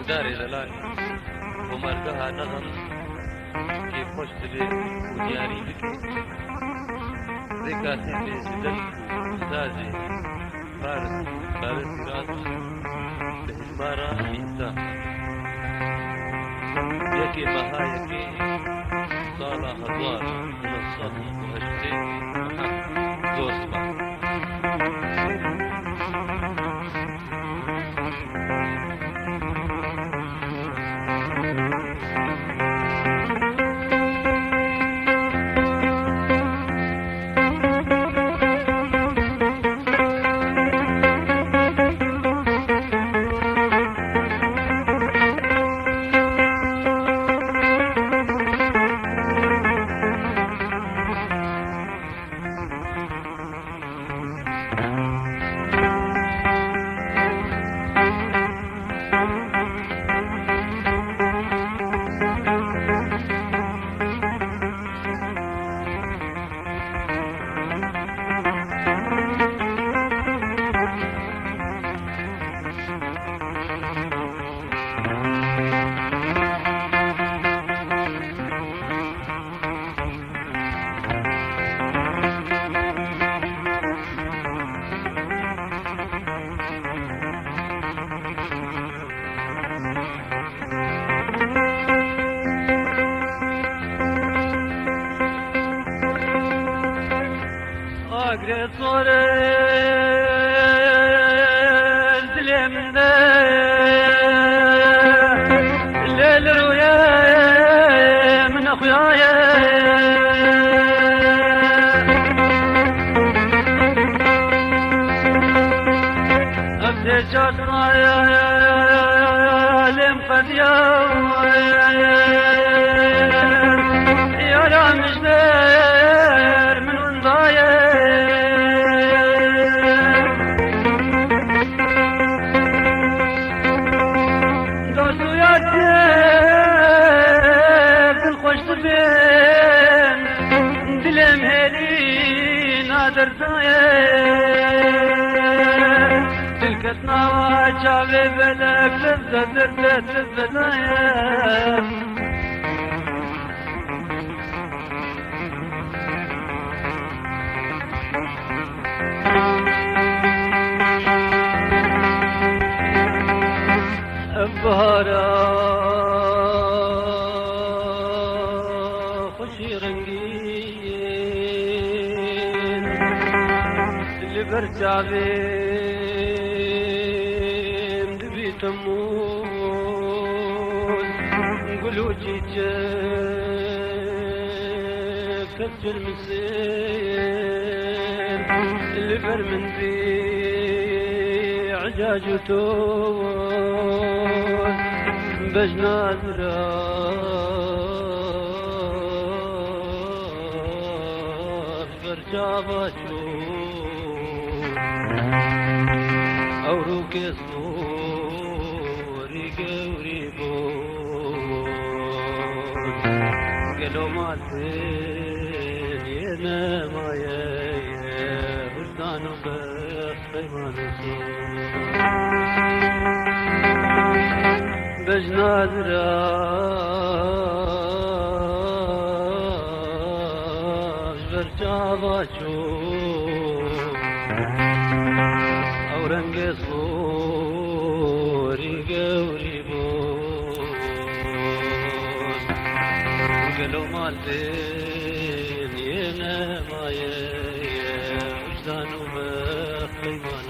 داري دلال ومرقها نظم كيف خوش تبي ودياري بك ذكاتي بزدل زازي فارس راس بهزمارة حيسا يكي بها يكي صالة هدوار منصات وهشتي زور سبا صور الدلمنا الليل رويا من اخويايا ابدي شاطرايا لم قد يا رامش من ونضايا دلم هلي نادر تلكتنا وشعبي بلك لذة بدايا بهارا خوشي رنگين اللي برجع بين دبي تموز نقولوا جيجا كتر مسين اللي بر من ذي عجاج وتوز بجنازرة برجاباتو أوروك صوري قوري بوز قالوا مالتين ينا مايا بردانو بخيمان بجنازرة برجاباتو أورنج صوري قوري بوز قالوا مالتين ينا مايا وجدانو بخيمان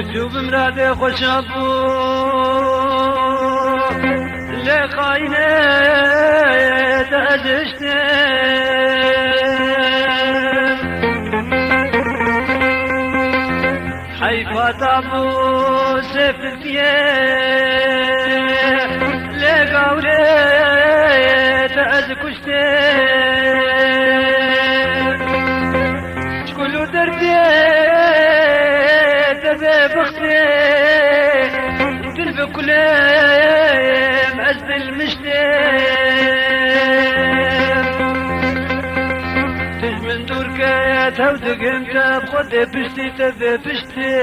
تجوب مرادي خوش ابو لخاينه تأجشتي حيفات ابو سفلتيه لقاولي تأزكشتي شكلو دربي تبي بختي تلبي كلام أزد المشتي تجمن دوركا تودق انت بخدي بشتي تبي بشتي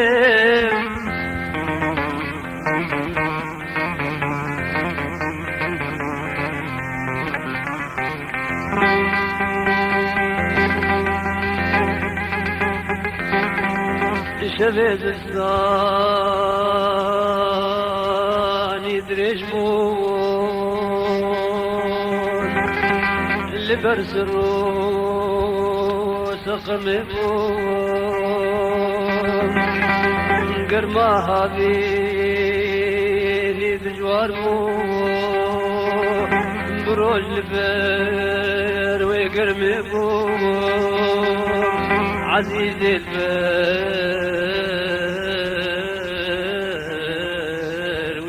شبيد الزان يدريش مون اللي برس الروس قميمون قرما هابيني بجوار مون بروج البر ويقرمي مون عزيز البر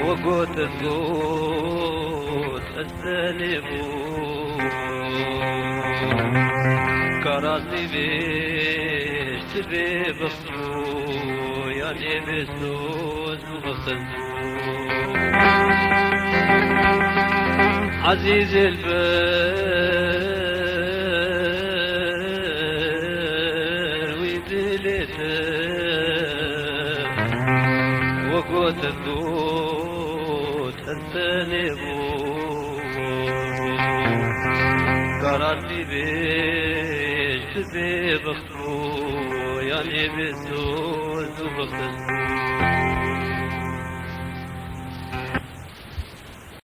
وقوت القوت السالبو كراسي بيش تبي بخصو يعني بسوس وبخصو عزيز البر ويدلته وقوت الدود الثانبو قرارتي بيش تبي بخصو يعني بسوس وبخصو